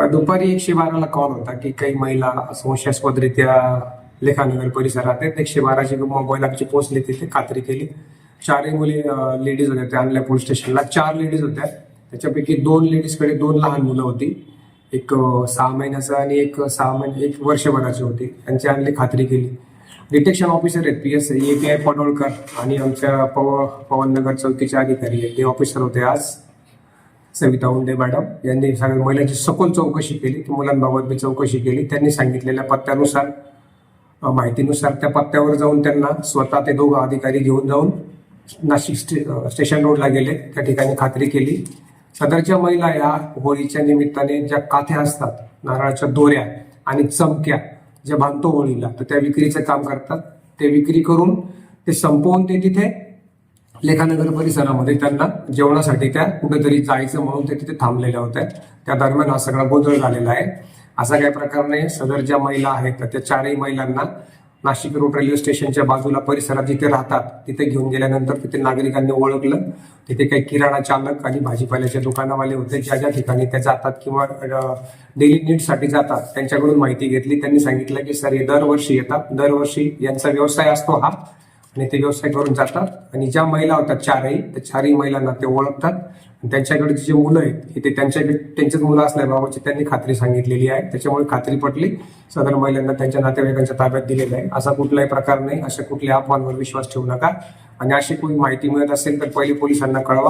दुपारी 112ला कॉल होता की काही महिला संशयास्पदरित्या लेखानगर परिसरात आहेत. 112ची मोबाईल आमची पोहोचली, तिथे खात्री केली. चारही मुली लेडीज होत्या. त्या आणल्या पोलीस स्टेशनला. 4 लेडीज होत्या. त्याच्यापैकी 2 लेडीजकडे 2 लहान मुलं होती. एक 6 महिन्याचा आणि एक 1 वर्षभराची होती. त्यांची आणली, खात्री केली. डिटेक्शन ऑफिसर आहेत PSI API पडोळकर आणि आमच्या पवननगर चौकीचे अधिकारी आहेत, ते ऑफिसर होते आज. सविता उंडे मॅडम यांनी सगळ्या महिलांची सखोल चौकशी केली. मुलांबाबत बी चौकशी केली. त्यांनी सांगितलेल्या पत्त्यानुसार, माहितीनुसार त्या पत्त्यावर जाऊन त्यांना स्वतः ते दोघं अधिकारी घेऊन जाऊन नाशिक स्टेशन रोडला गेले. त्या ठिकाणी खात्री केली. सदरच्या महिला या होळीच्या निमित्ताने ज्या काथ्या असतात, नारळाच्या दोऱ्या आणि चमक्या ज्या बांधतो होळीला, तर त्या विक्रीचं काम करतात. ते विक्री करून ते संपवून ते तिथे लेखानगर परिसरामध्ये त्यांना जेवणासाठी त्या कुठेतरी जायचं म्हणून ते तिथे थांबलेल्या होत्या. त्या दरम्यान हा सगळा गोंधळ झालेला आहे. असा काही प्रकार नाही. सदर ज्या महिला आहेत तर त्या 4ही महिलांना नाशिक रोड रेल्वे स्टेशनच्या बाजूला परिसरात जिथे राहतात तिथे घेऊन गेल्यानंतर तिथे नागरिकांनी ओळखलं. तिथे काही किराणा चालक आणि भाजीपाल्याचे दुकानवाले होते, ज्या ज्या ठिकाणी त्या जातात किंवा डेली नीडसाठी जातात, त्यांच्याकडून माहिती घेतली. त्यांनी सांगितलं की सर, हे दरवर्षी येतात, दरवर्षी यांचा व्यवसाय असतो हा, आणि ते व्यवसाय करून जातात. आणि ज्या महिला होतात 4ही, त्या 4ही महिलांना ते ओळखतात. त्यांच्याकडे जे मुलं आहेत ते त्यांचेच मुलं असल्याबाबतची त्यांनी खात्री सांगितलेली आहे. त्याच्यामुळे खात्री पटली. सदर महिलांना त्यांच्या नातेवाईकांच्या ताब्यात दिलेलं आहे. असा कुठलाही प्रकार नाही. अशा कुठल्या अफवांवर विश्वास ठेवू नका. आणि अशी कोणी माहिती मिळत असेल तर पहिले पोलिसांना कळवा.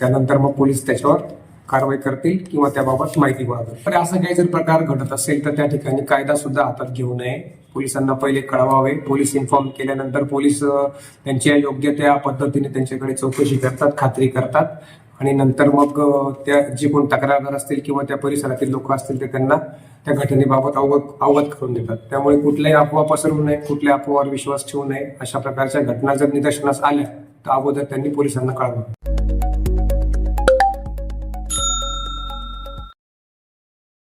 त्यानंतर मग पोलीस त्याच्यावर कारवाई करतील किंवा त्याबाबत माहिती गोळा करतील. तर असं काही जर प्रकार घडत असेल तर त्या ठिकाणी कायदा सुद्धा हातात घेऊ नये. पोलिसांना पहिले कळवावे. पोलीस इन्फॉर्म केल्यानंतर पोलीस त्यांच्या योग्य त्या पद्धतीने त्यांच्याकडे चौकशी करतात, खात्री करतात, आणि नंतर मग त्या जे कोण तक्रारदार असतील किंवा त्या परिसरातील लोक असतील ते त्यांना त्या घटनेबाबत अवगत करून देतात. त्यामुळे कुठल्याही अफवा पसरवू नये, कुठल्या अफवावर विश्वास ठेवू नये. अशा प्रकारच्या घटना जर निदर्शनास आल्या तर अगोदर त्यांनी पोलिसांना कळवावं.